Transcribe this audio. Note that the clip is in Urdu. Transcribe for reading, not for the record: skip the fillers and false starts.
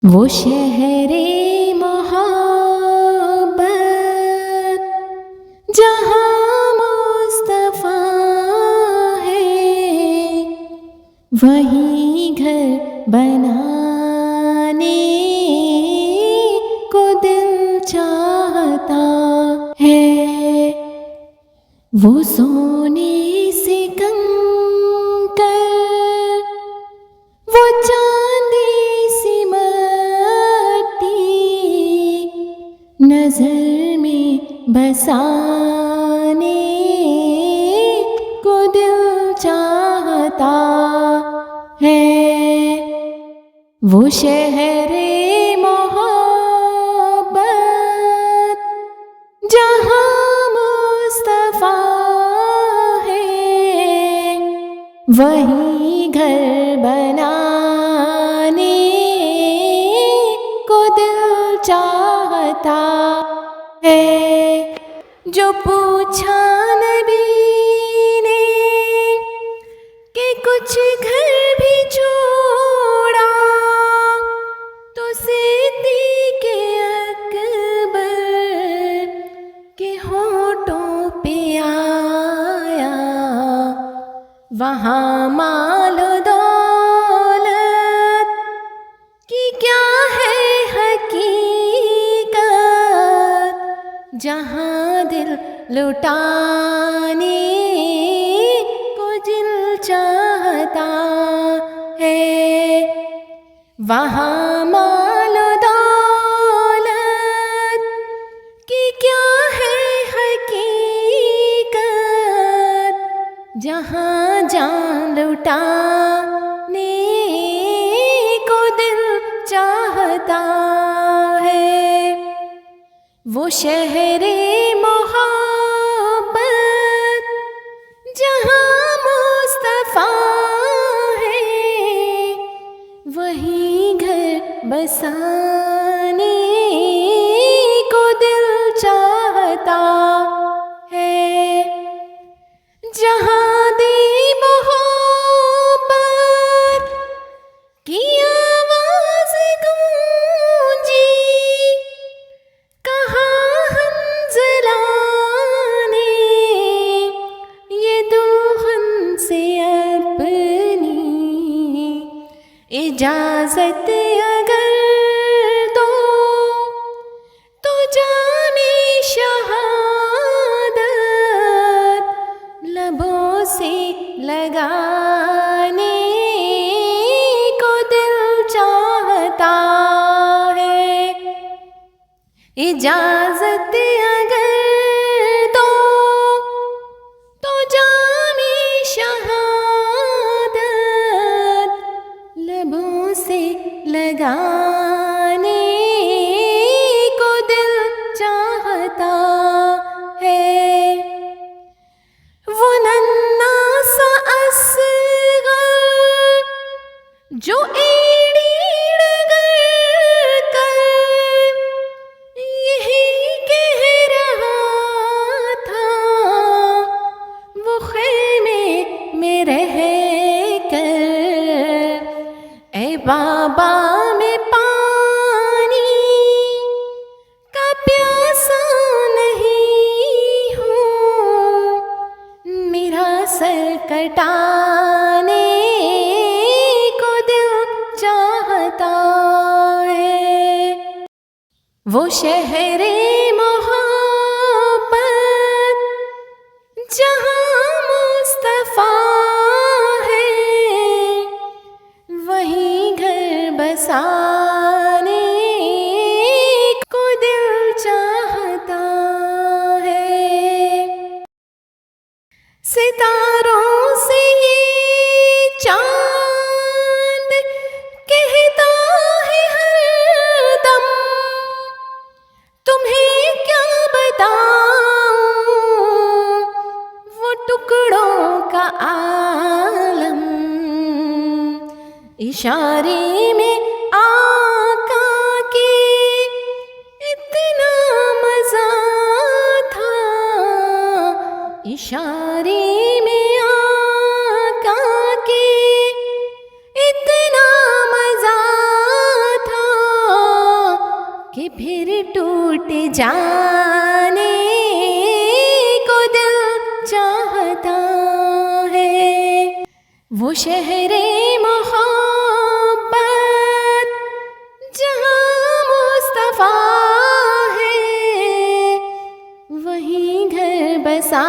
وہ شہر محبت جہاں مصطفیٰ ہے، وہیں گھر بنانے کو دل چاہتا ہے۔ وہ سونے سے کنکر، وہ چاندی سی مٹی، نظر میں بسانے کو دل چاہتا ہے۔ وہ شہر محبت جہاں مصطفیٰ ہے، وہیں گھر بنانے کو دل چاہتا ہے۔ جو پوچھا نبی نے کہ کچھ گھر بھی چھوڑا، تو صدیق اکبر کے ہونٹوں پہ آیا، وہاں مال و دولت کی کیا ہے حقیقت، جہاں دل لٹانے کو دل چاہتا ہے۔ وہاں مال و دولت کی کیا ہے حقیقت، جہاں جان لٹانے کو دل چاہتا ہے۔ وہ شہر محبت جہاں مصطفیٰ ہے، وہیں گھر بسانے کو دل چاہتا ہے۔ جہاں دی محبت کی آواز گونجی، کہاں حنظلہ نے یہ دلہن سے اپنی اجازت اگر دو، تو جام شہادت لبوں سے لگانے کو دل چاہتا ہے۔ اجازت اگر دو، تو جام شہادت لبوں سے لگانے کو دل چاہتا ہے۔ وہ ننھا سا اصغر جو ایڑی رگڑ کر یہی کہہ رہا تھا، وہ خیمے میں رہ کر اے بابا میں پانی کا پیاسا نہیں ہوں، میرا سر کٹانے کو دل چاہتا ہے۔ وہ شہر محبت جہاں مصطفیٰ ہے، وہیں گھر بسانے کو دل چاہتا ہے۔ ستاروں سے یہ چاند کہتا ہے ہر دم، تمہیں کیا بتاؤں وہ ٹکڑوں کا عالم، اشارے میں آقا کے اتنا مزہ تھا، اشارے میں آقا کے اتنا مزہ تھا۔ کہ پھر ٹوٹ جانے کو دل چاہتا ہے. وہ شہر محبت جہاں مصطفیٰ ہے، وہیں گھر بسا